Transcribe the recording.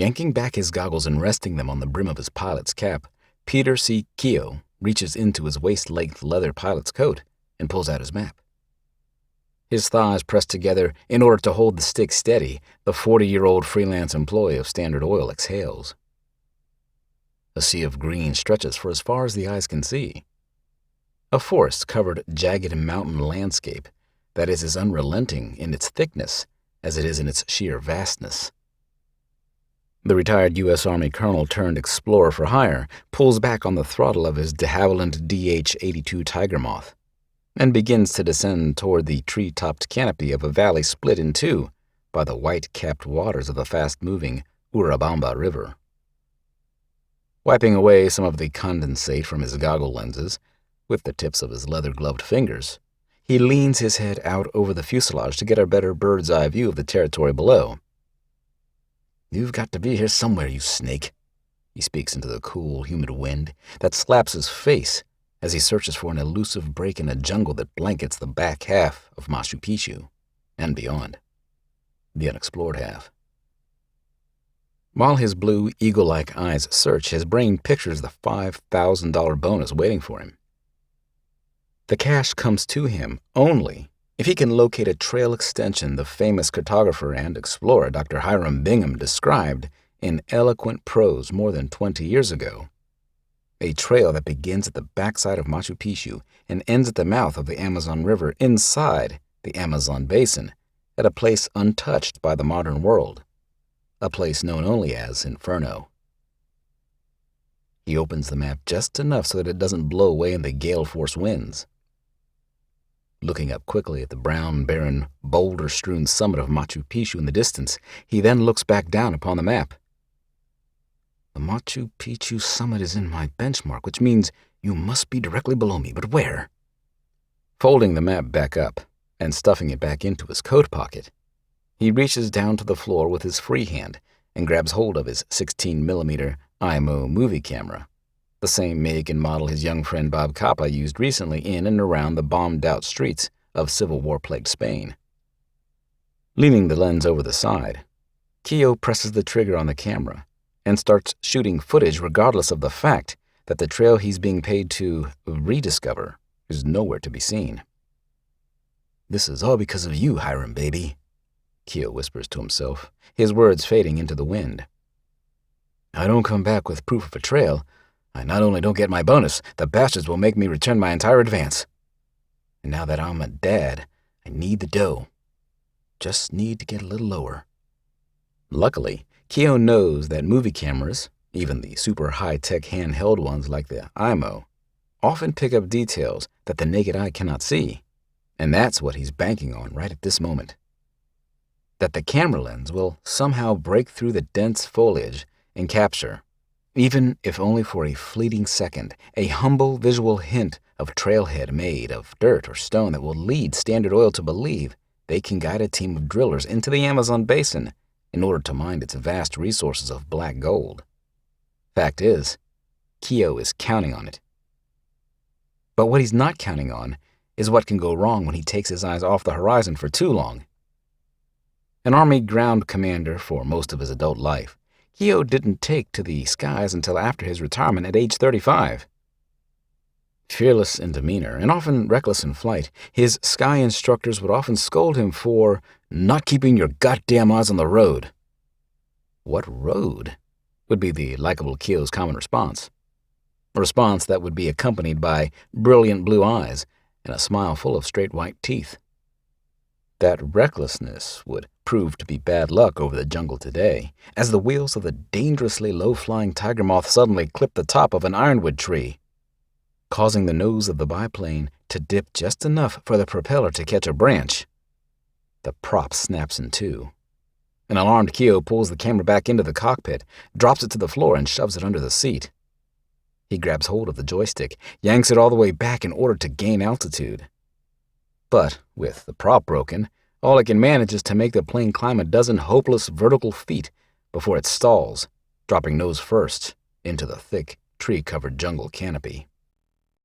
Yanking back his goggles and resting them on the brim of his pilot's cap, Peter C. Keogh reaches into his waist-length leather pilot's coat and pulls out his map. His thighs pressed together in order to hold the stick steady, the 40-year-old freelance employee of Standard Oil exhales. A sea of green stretches for as far as the eyes can see. A forest-covered, jagged mountain landscape that is as unrelenting in its thickness as it is in its sheer vastness. The retired U.S. Army colonel turned explorer for hire pulls back on the throttle of his de Havilland DH-82 Tiger Moth and begins to descend toward the tree-topped canopy of a valley split in two by the white-capped waters of the fast-moving Urubamba River. Wiping away some of the condensate from his goggle lenses with the tips of his leather-gloved fingers, he leans his head out over the fuselage to get a better bird's-eye view of the territory below. "You've got to be here somewhere, you snake," he speaks into the cool, humid wind that slaps his face as he searches for an elusive break in a jungle that blankets the back half of Machu Picchu and beyond, the unexplored half. While his blue, eagle-like eyes search, his brain pictures the $5,000 bonus waiting for him. The cash comes to him only if he can locate a trail extension the famous cartographer and explorer Dr. Hiram Bingham described in eloquent prose more than 20 years ago. A trail that begins at the backside of Machu Picchu and ends at the mouth of the Amazon River inside the Amazon basin at a place untouched by the modern world, a place known only as Inferno. He opens the map just enough so that it doesn't blow away in the gale-force winds. Looking up quickly at the brown, barren, boulder-strewn summit of Machu Picchu in the distance, he then looks back down upon the map. The Machu Picchu summit is in my benchmark, which means you must be directly below me, but where? Folding the map back up and stuffing it back into his coat pocket, he reaches down to the floor with his free hand and grabs hold of his 16mm IMO movie camera, the same make and model his young friend Bob Capa used recently in and around the bombed-out streets of Civil War-plagued Spain. Leaning the lens over the side, Keogh presses the trigger on the camera and starts shooting footage regardless of the fact that the trail he's being paid to rediscover is nowhere to be seen. "This is all because of you, Hiram, baby," Keogh whispers to himself, his words fading into the wind. "I don't come back with proof of a trail. I not only don't get my bonus, the bastards will make me return my entire advance. And now that I'm a dad, I need the dough. Just need to get a little lower." Luckily, Keogh knows that movie cameras, even the super high-tech handheld ones like the IMO, often pick up details that the naked eye cannot see, and that's what he's banking on right at this moment. That the camera lens will somehow break through the dense foliage and capture, even if only for a fleeting second, a humble visual hint of trailhead made of dirt or stone that will lead Standard Oil to believe they can guide a team of drillers into the Amazon basin in order to mine its vast resources of black gold. Fact is, Keogh is counting on it. But what he's not counting on is what can go wrong when he takes his eyes off the horizon for too long. An Army ground commander for most of his adult life, Keogh didn't take to the skies until after his retirement at age 35. Fearless in demeanor and often reckless in flight, his sky instructors would often scold him for not keeping your goddamn eyes on the road. "What road?" would be the likable Keogh's common response. A response that would be accompanied by brilliant blue eyes and a smile full of straight white teeth. That recklessness would prove to be bad luck over the jungle today, as the wheels of the dangerously low-flying tiger moth suddenly clipped the top of an ironwood tree, causing the nose of the biplane to dip just enough for the propeller to catch a branch. The prop snaps in two. An alarmed Keogh pulls the camera back into the cockpit, drops it to the floor, and shoves it under the seat. He grabs hold of the joystick, yanks it all the way back in order to gain altitude. But, with the prop broken, all it can manage is to make the plane climb a dozen hopeless vertical feet before it stalls, dropping nose first into the thick, tree-covered jungle canopy.